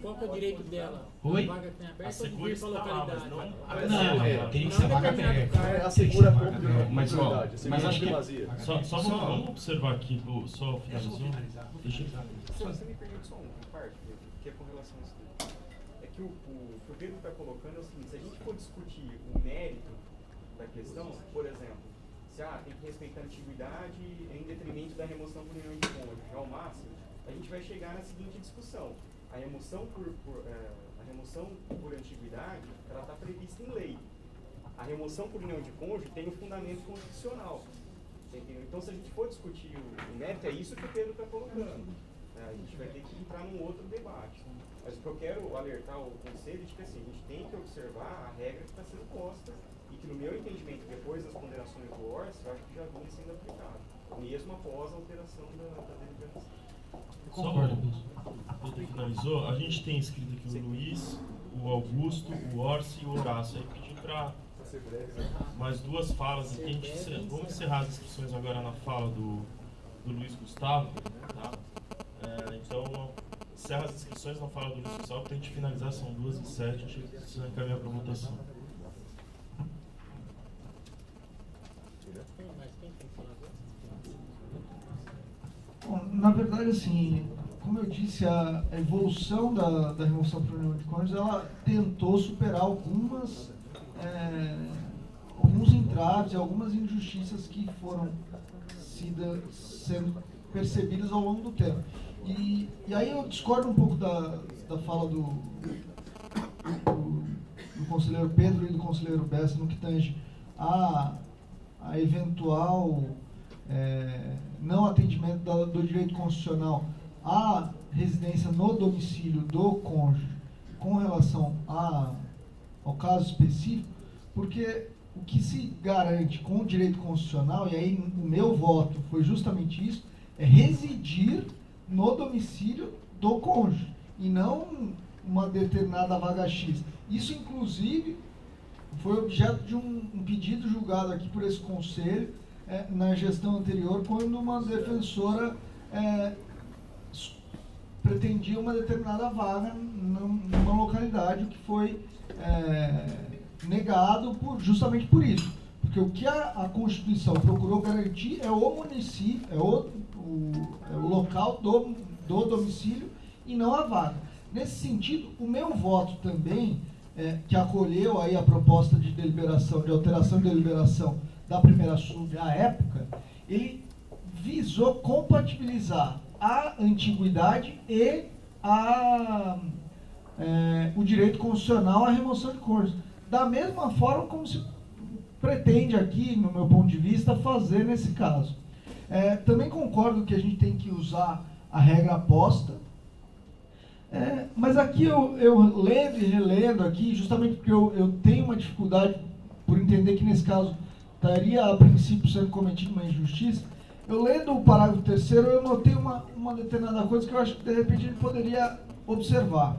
qual que é o direito dela? Oi? A vaga que tem aberta ou vir para a localidade? Não, tem que ser vaga aberta. Assegura a mas acho que só vamos observar aqui, só finalizou. Deixa eu... Você me permite só uma parte, que é com relação a isso daí. É que o que o Pedro está colocando é o seguinte: se a gente for discutir o mérito da questão, por exemplo, se tem que respeitar a antiguidade em detrimento da remoção por união de cônjuge ao máximo, a gente vai chegar na seguinte discussão: a remoção por antiguidade, ela está prevista em lei. A remoção por união de cônjuge tem um fundamento constitucional. Entendeu? Então, se a gente for discutir o mérito, é isso que o Pedro está colocando. A gente vai ter que entrar num outro debate. Mas o que eu quero alertar o conselho é de que assim, a gente tem que observar a regra que está sendo posta e que, no meu entendimento, depois das ponderações do ORS, eu acho que já vinha sendo aplicado, mesmo após a alteração da deliberação. Só finalizou, a gente tem escrito aqui o Luiz, o Augusto, o Orsi e o Horácio. Aí pedi para mais duas falas aqui. Vamos encerrar as inscrições agora na fala do Luiz Gustavo. Tá? Então, encerra as inscrições na fala do Luiz Gustavo para a gente finalizar. São 2h07, a gente precisa encaminhar para a votação. Bom, na verdade, assim, como eu disse, a evolução da remoção por união de cônjuges, ela tentou superar alguns entraves, algumas injustiças que foram sendo percebidas ao longo do tempo. E aí eu discordo um pouco da fala do conselheiro Pedro e do conselheiro Bessa no que tange a eventual não atendimento do direito constitucional à residência no domicílio do cônjuge com relação ao caso específico, porque o que se garante com o direito constitucional, e aí o meu voto foi justamente isso, é residir no domicílio do cônjuge, e não uma determinada vaga X. Isso, inclusive, foi objeto de um pedido julgado aqui por esse conselho, na gestão anterior, quando uma defensora pretendia uma determinada vaga numa localidade, o que foi negado justamente por isso. Porque o que a Constituição procurou garantir é o município, o local do domicílio e não a vaga. Nesse sentido, o meu voto também, que acolheu aí a proposta de deliberação, de alteração de deliberação da primeira súmula à época, ele visou compatibilizar a antiguidade e o direito constitucional à remoção de cônjuges. Da mesma forma como se pretende aqui, no meu ponto de vista, fazer nesse caso. Também concordo que a gente tem que usar a regra posta, mas aqui eu lendo e relendo aqui, justamente porque eu tenho uma dificuldade por entender que nesse caso estaria a princípio sendo cometida uma injustiça. Eu lendo o parágrafo 3º, eu notei uma determinada coisa que eu acho que de repente a gente poderia observar.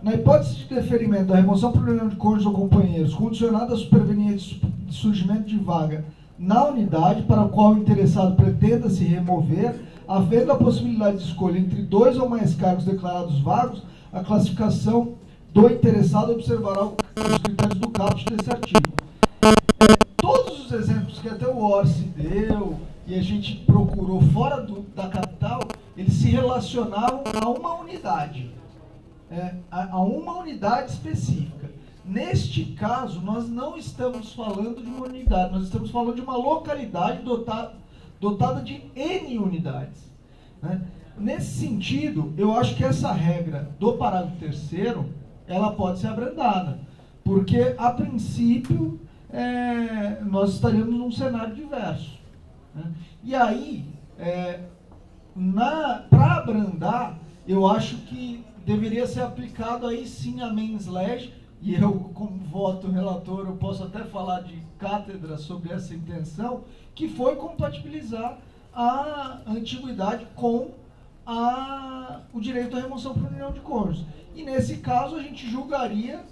Na hipótese de deferimento da remoção por união de cônjuges ou companheiros, condicionada a superveniente de surgimento de vaga na unidade para a qual o interessado pretenda se remover, havendo a possibilidade de escolha entre 2 ou mais cargos declarados vagos, a classificação do interessado observará os critérios do caput desse artigo. Todos os exemplos que até o Orsi deu e a gente procurou fora da capital, eles se relacionavam a uma unidade. A uma unidade específica. Neste caso, nós não estamos falando de uma unidade, nós estamos falando de uma localidade dotada de N unidades. Né? Nesse sentido, eu acho que essa regra do parágrafo 3º, ela pode ser abrandada, porque, a princípio, nós estaríamos num cenário diverso. Né? E aí, para abrandar, eu acho que deveria ser aplicado aí sim a mens legis, e eu, como voto relator, eu posso até falar de cátedra sobre essa intenção, que foi compatibilizar a antiguidade com o direito à remoção por união de cônjuges. E nesse caso a gente julgaria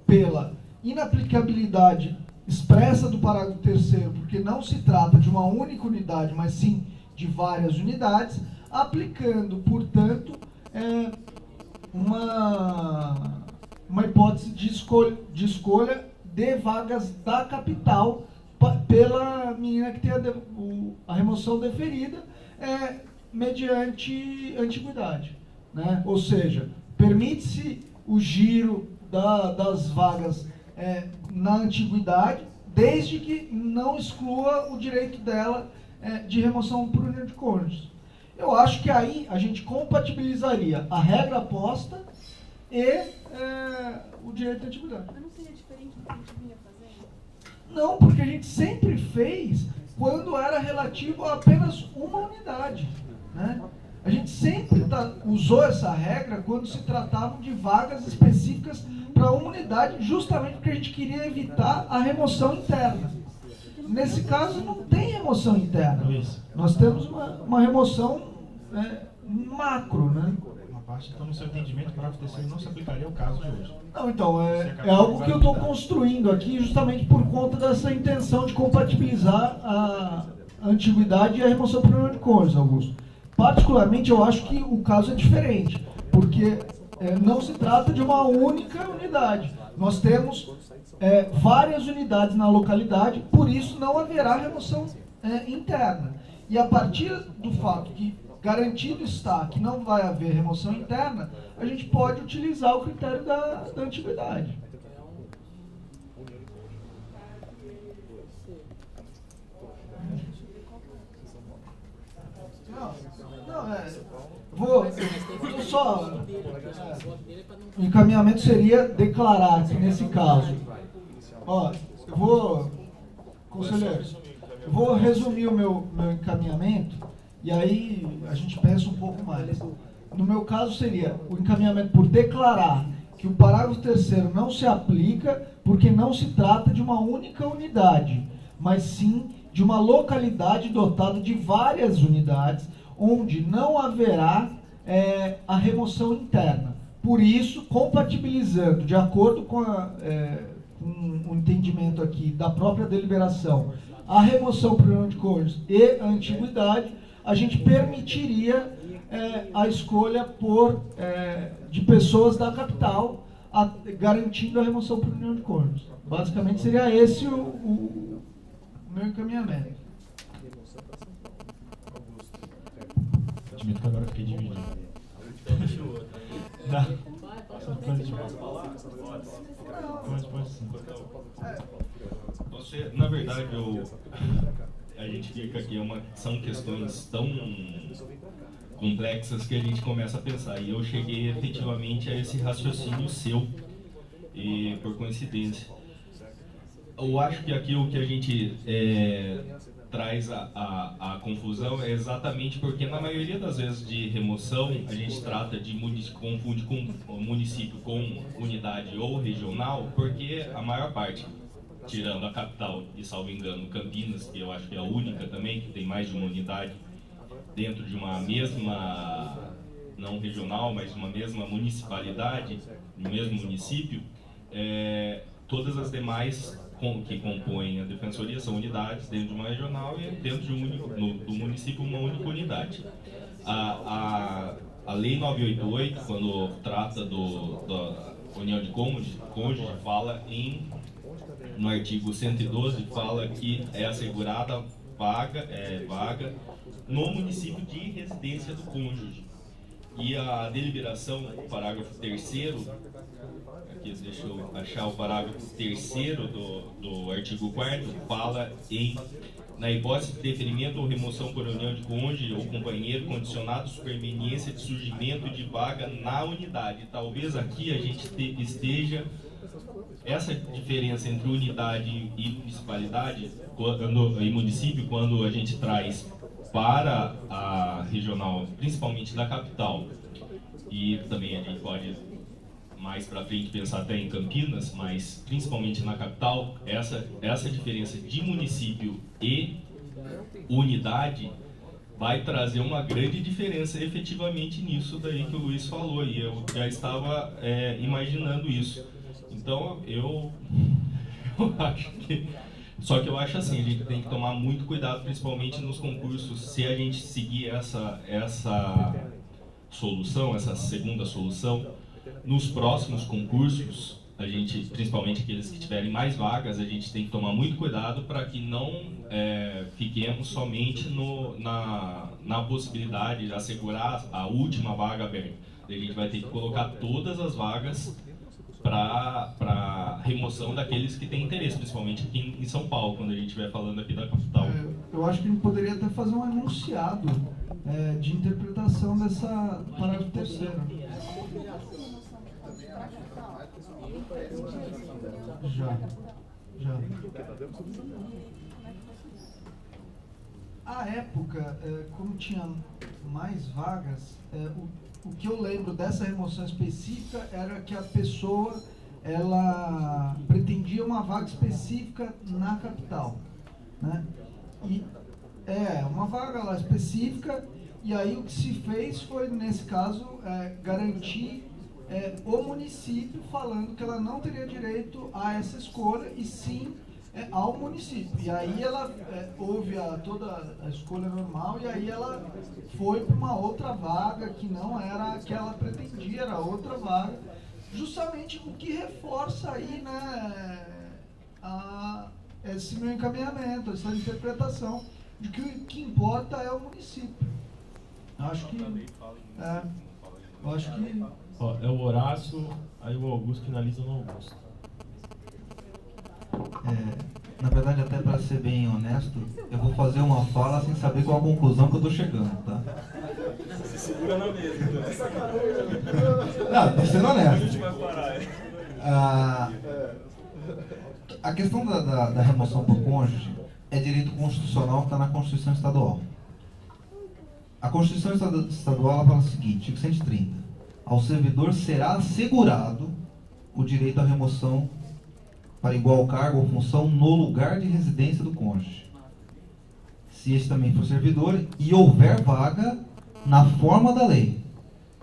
pela inaplicabilidade expressa do parágrafo 3º, porque não se trata de uma única unidade, mas sim de várias unidades, aplicando, portanto, uma hipótese de escolha de vagas da capital pela menina que tem a remoção deferida, mediante antiguidade, né? Ou seja, permite-se o giro das vagas na antiguidade, desde que não exclua o direito dela de remoção por união de cônjuges. Eu acho que aí a gente compatibilizaria a regra posta e o direito da antiguidade. Mas não seria diferente do que a gente vinha fazendo? Não, porque a gente sempre fez quando era relativo a apenas uma unidade, né? A gente sempre usou essa regra quando se tratavam de vagas específicas para uma unidade, justamente porque a gente queria evitar a remoção interna. Nesse caso, não tem remoção interna. Nós temos uma remoção macro, né? Então, no seu entendimento, o parágrafo 3º não se aplicaria ao caso de hoje. Não, então, é algo que eu estou construindo aqui justamente por conta dessa intenção de compatibilizar a antiguidade e a remoção por união de cônjuges, Augusto. Particularmente, eu acho que o caso é diferente, porque não se trata de uma única unidade. Nós temos várias unidades na localidade, por isso não haverá remoção interna. E a partir do fato que garantido está que não vai haver remoção interna, a gente pode utilizar o critério da antiguidade. O encaminhamento seria declarar que nesse caso, conselheiros, eu vou resumir o meu encaminhamento e aí a gente pensa um pouco mais. No meu caso seria o encaminhamento por declarar que o parágrafo 3º não se aplica porque não se trata de uma única unidade, mas sim de uma localidade dotada de várias unidades, onde não haverá a remoção interna. Por isso, compatibilizando, de acordo com o entendimento aqui da própria deliberação, a remoção por união de cônjuges e a antiguidade, a gente permitiria a escolha de pessoas da capital, garantindo a remoção por união de cônjuges. Basicamente seria esse o meu encaminhamento. Admito que agora eu fiquei dividido. Na verdade, a gente fica aqui, são questões tão complexas que a gente começa a pensar. E eu cheguei efetivamente a esse raciocínio seu, e por coincidência. Eu acho que aqui o que a gente traz a confusão é exatamente porque na maioria das vezes de remoção a gente trata de confunde com município com unidade ou regional, porque a maior parte, tirando a capital e, salvo engano, Campinas, que eu acho que é a única também, que tem mais de uma unidade dentro de uma mesma, não regional, mas uma mesma municipalidade, no mesmo município, todas as demais que compõem a defensoria são unidades dentro de uma regional e dentro de do município uma única unidade. A Lei 988, quando trata da união de cônjuge, fala no artigo 112, fala que é assegurada vaga no município de residência do cônjuge. E a deliberação, o parágrafo 3º, aqui deixa eu achar o parágrafo 3º do artigo 4º, fala na hipótese de deferimento ou remoção por união de cônjuge ou companheiro condicionado superveniência de surgimento de vaga na unidade. Talvez aqui a gente esteja essa diferença entre unidade e municipalidade e município, quando a gente traz para a regional, principalmente da capital, e também a gente pode mais para frente pensar até em Campinas, mas principalmente na capital, essa diferença de município e unidade vai trazer uma grande diferença efetivamente nisso daí que o Luiz falou, e eu já estava imaginando isso. Então eu acho que... Só que eu acho assim, a gente tem que tomar muito cuidado, principalmente nos concursos, se a gente seguir essa solução, essa segunda solução, nos próximos concursos, a gente, principalmente aqueles que tiverem mais vagas, a gente tem que tomar muito cuidado para que não fiquemos somente na possibilidade de assegurar a última vaga aberta. A gente vai ter que colocar todas as vagas para remoção daqueles que têm interesse, principalmente aqui em São Paulo, quando a gente estiver falando aqui da capital. Eu acho que a gente poderia até fazer um enunciado de interpretação dessa parágrafo terceiro. Já. À época, como tinha mais vagas, o que eu lembro dessa remoção específica era que a pessoa ela pretendia uma vaga específica na capital, né? E uma vaga lá específica, e aí o que se fez foi, nesse caso, garantir o município, falando que ela não teria direito a essa escolha, e sim ao município. E aí ela houve toda a escolha normal, e aí ela foi para uma outra vaga que não era a que ela pretendia, era outra vaga, justamente o que reforça aí, né, esse meu encaminhamento, essa interpretação de que o que importa é o município. Acho que é o Horácio, aí o Augusto finaliza no Augusto. Na verdade, até para ser bem honesto, eu vou fazer uma fala sem saber qual a conclusão que eu estou chegando, tá? Se segura na mesa. Não, tô sendo honesto. A gente vai parar. A questão da remoção por cônjuge é direito constitucional que está na Constituição Estadual. A Constituição Estadual fala o seguinte, artigo 130. Ao servidor será assegurado o direito à remoção para igual cargo ou função no lugar de residência do cônjuge, se este também for servidor e houver vaga na forma da lei.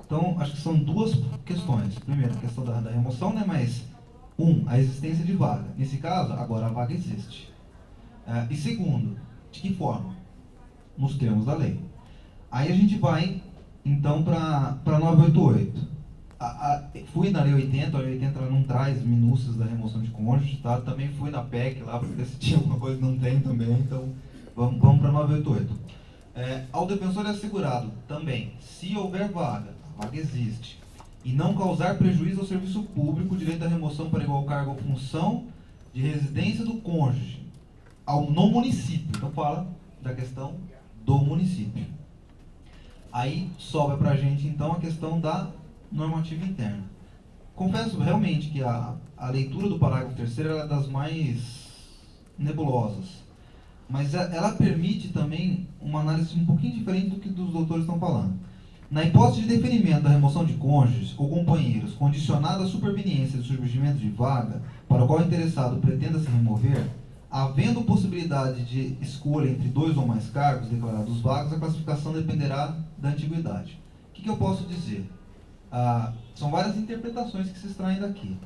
Então, acho que são duas questões. Primeiro, a questão da remoção, né? Mas, a existência de vaga. Nesse caso, agora a vaga existe. E segundo, de que forma? Nos termos da lei. Aí a gente vai, então, para 988. Fui na Lei 80, a Lei 80 ela não traz minúcias da remoção de cônjuge, tá? Também fui na PEC lá para ver se tinha alguma coisa que não tem também, então vamos para 988. Ao defensor é assegurado também, se houver vaga, a vaga existe, e não causar prejuízo ao serviço público, o direito à remoção para igual cargo ou função de residência do cônjuge no município. Então fala da questão do município. Aí sobra para a gente então a questão da normativa interna. Confesso realmente que a leitura do parágrafo 3º é das mais nebulosas, mas ela permite também uma análise um pouquinho diferente do que os doutores estão falando. Na hipótese de deferimento da remoção de cônjuges ou companheiros condicionada à superveniência do surgimento de vaga para o qual o interessado pretenda se remover, havendo possibilidade de escolha entre 2 ou mais cargos declarados vagos, a classificação dependerá da antiguidade. O que eu posso dizer? São várias interpretações que se extraem daqui.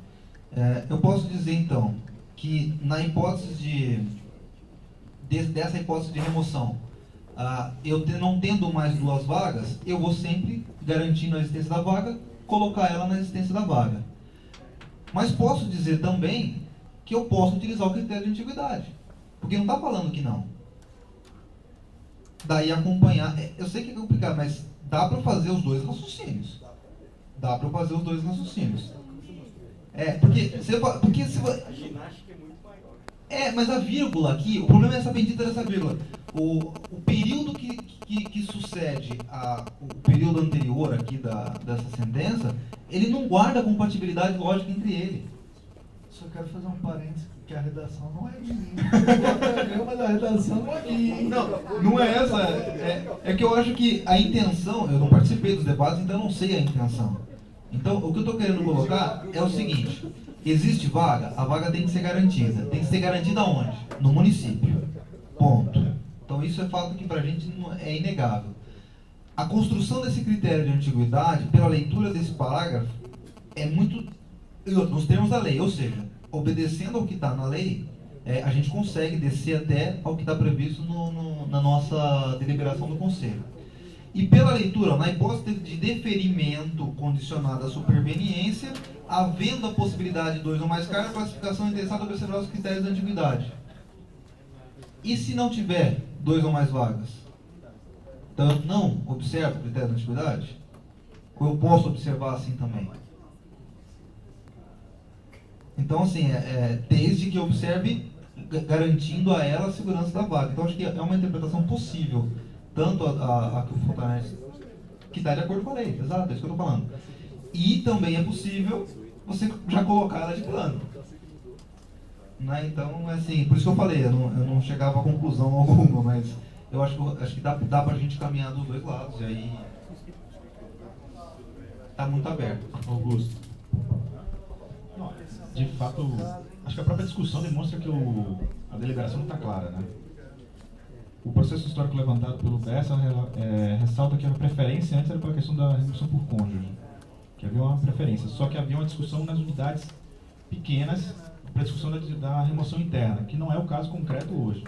Eu posso dizer, então, que na hipótese dessa hipótese de remoção, eu não tendo mais 2 vagas, eu vou sempre, garantindo a existência da vaga, colocar ela na existência da vaga. Mas posso dizer também que eu posso utilizar o critério de antiguidade, porque não está falando que não. Daí acompanhar, eu sei que é complicado, mas dá para fazer os 2 raciocínios. Dá para fazer os 2 raciocínios. Porque se A ginástica é muito maior. Mas a vírgula aqui, o problema é essa bendita dessa vírgula. O período que sucede o período anterior aqui dessa sentença, ele não guarda compatibilidade lógica entre ele. só quero fazer um parênteses, que a redação não é de mim. O programa da redação não é minha. Não é essa. É que eu acho que a intenção, eu não participei dos debates, então eu não sei a intenção. Então, o que eu estou querendo colocar é o seguinte: existe vaga, a vaga tem que ser garantida. Tem que ser garantida onde? No município. Ponto. Então, isso é fato que para a gente é inegável. A construção desse critério de antiguidade, pela leitura desse parágrafo, é muito nos termos da lei, ou seja, obedecendo ao que está na lei, a gente consegue descer até ao que está previsto na nossa deliberação do Conselho. E pela leitura, na hipótese de deferimento condicionado à superveniência, havendo a possibilidade de 2 ou mais cargos, a classificação interessada observar os critérios da antiguidade. E se não tiver 2 ou mais vagas? Então eu não observo o critério da antiguidade? Ou eu posso observar assim também? Então, assim, desde que observe, garantindo a ela a segurança da vaga. Então, acho que é uma interpretação possível, tanto a que o Fontanés, que está de acordo com a lei, exato, é isso que eu estou falando. E também é possível você já colocar ela de plano. Né? Então, assim, por isso que eu falei, eu não chegava a conclusão alguma, mas eu acho que dá para a gente caminhar dos dois lados, e aí está muito aberto. Augusto. De fato, acho que a própria discussão demonstra que a deliberação não está clara, né? O processo histórico levantado pelo Bessa ressalta que a preferência antes era pela questão da remoção por cônjuge, que havia uma preferência, só que havia uma discussão nas unidades pequenas para a discussão da remoção interna, que não é o caso concreto hoje.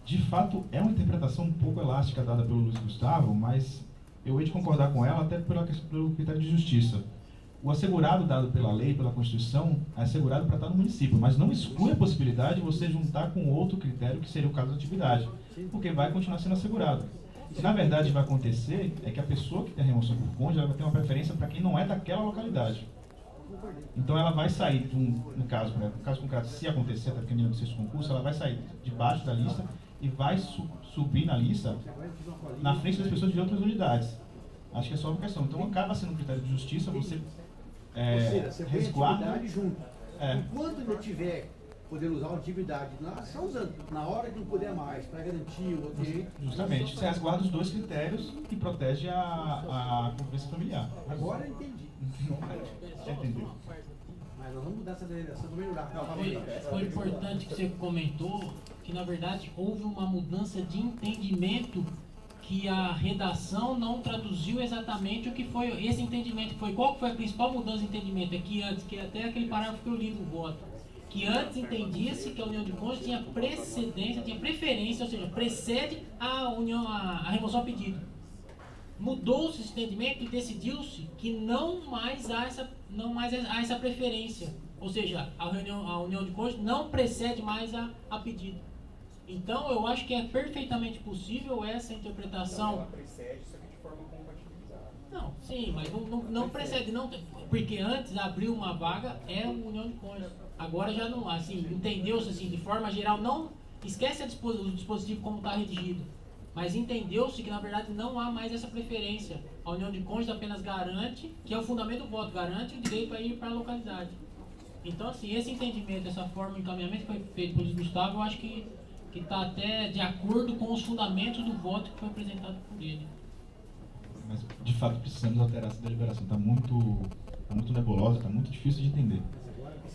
De fato, é uma interpretação um pouco elástica dada pelo Luiz Gustavo, mas eu hei de concordar com ela até pelo critério de justiça. O assegurado dado pela lei, pela Constituição, é assegurado para estar no município, mas não exclui a possibilidade de você juntar com outro critério, que seria o caso da atividade, porque vai continuar sendo assegurado. O que na verdade vai acontecer é que a pessoa que tem a remoção por cônjuge, ela vai ter uma preferência para quem não é daquela localidade. Então ela vai sair, no caso concreto, se acontecer, até porque não seja concurso, ela vai sair de baixo da lista e vai subir na lista na frente das pessoas de outras unidades. Acho que é só uma questão. Então acaba sendo um critério de justiça, você você resguarda junto. Enquanto ainda tiver poder usar a atividade, nós estamos usando. Na hora que não puder mais, para garantir o direito. Justamente, você resguarda os dois critérios e protege a convivência familiar. Agora eu entendi. Já entendeu. Mas nós vamos mudar essa deliberação para melhorar. Foi importante que você comentou que, na verdade, houve uma mudança de entendimento, que a redação não traduziu exatamente o que foi esse entendimento. Qual foi a principal mudança de entendimento? É que antes, que até aquele parágrafo que eu li no voto, que antes entendia-se que a união de cônjuges tinha precedência, tinha preferência, ou seja, precede a remoção a pedido. Mudou-se esse entendimento e decidiu-se que não mais há essa preferência, ou seja, a união de cônjuges não precede mais a pedido. Então, eu acho que é perfeitamente possível essa interpretação. Ela precede, só que de forma compatibilizada. Não, sim, mas não precede, não, porque antes abriu uma vaga é uma união de cônjuges. Agora já não, assim, entendeu-se assim, de forma geral, não esquece o dispositivo como está redigido, mas entendeu-se que na verdade não há mais essa preferência. A união de cônjuges apenas garante, que é o fundamento do voto, garante o direito a ir para a localidade. Então, assim, esse entendimento, essa forma de encaminhamento que foi feito pelo Gustavo, eu acho que está até de acordo com os fundamentos do voto que foi apresentado por ele. Mas, de fato, precisamos alterar essa deliberação. Está muito nebulosa, está muito difícil de entender.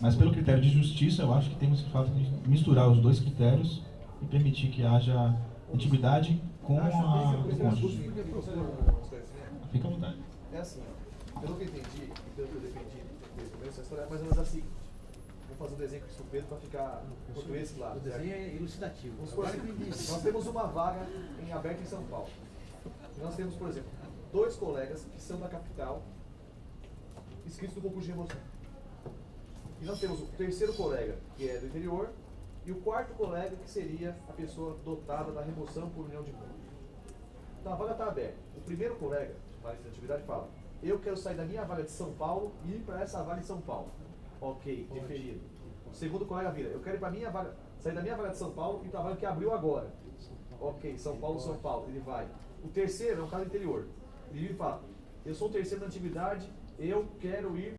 Mas, pelo critério de justiça, eu acho que temos que misturar os dois critérios e permitir que haja intimidade com a do cônjuge. Fica à vontade. É assim, pelo que eu entendi, e pelo que eu defendi desde o começo, a história é mais ou menos assim. Vou fazer um desenho com o Pedro para ficar em português claro. O desenho é elucidativo. Vamos supor assim, nós temos uma vaga aberta em São Paulo. E nós temos, por exemplo, 2 colegas que são da capital inscritos no concurso de remoção. E nós temos o 3º colega, que é do interior, e o 4º colega, que seria a pessoa dotada da remoção por união de cônjuge. Então a vaga está aberta. O primeiro colega, para essa atividade, fala: eu quero sair da minha vaga de São Paulo e ir para essa vaga em São Paulo. Ok, deferido. O segundo colega vira: eu quero ir para minha vaga, sair da minha vaga de São Paulo e para a vaga que abriu agora. Ok, São Paulo, São Paulo. Ele vai. O terceiro é um caso interior. Ele vira e fala: eu sou o terceiro na atividade, eu quero ir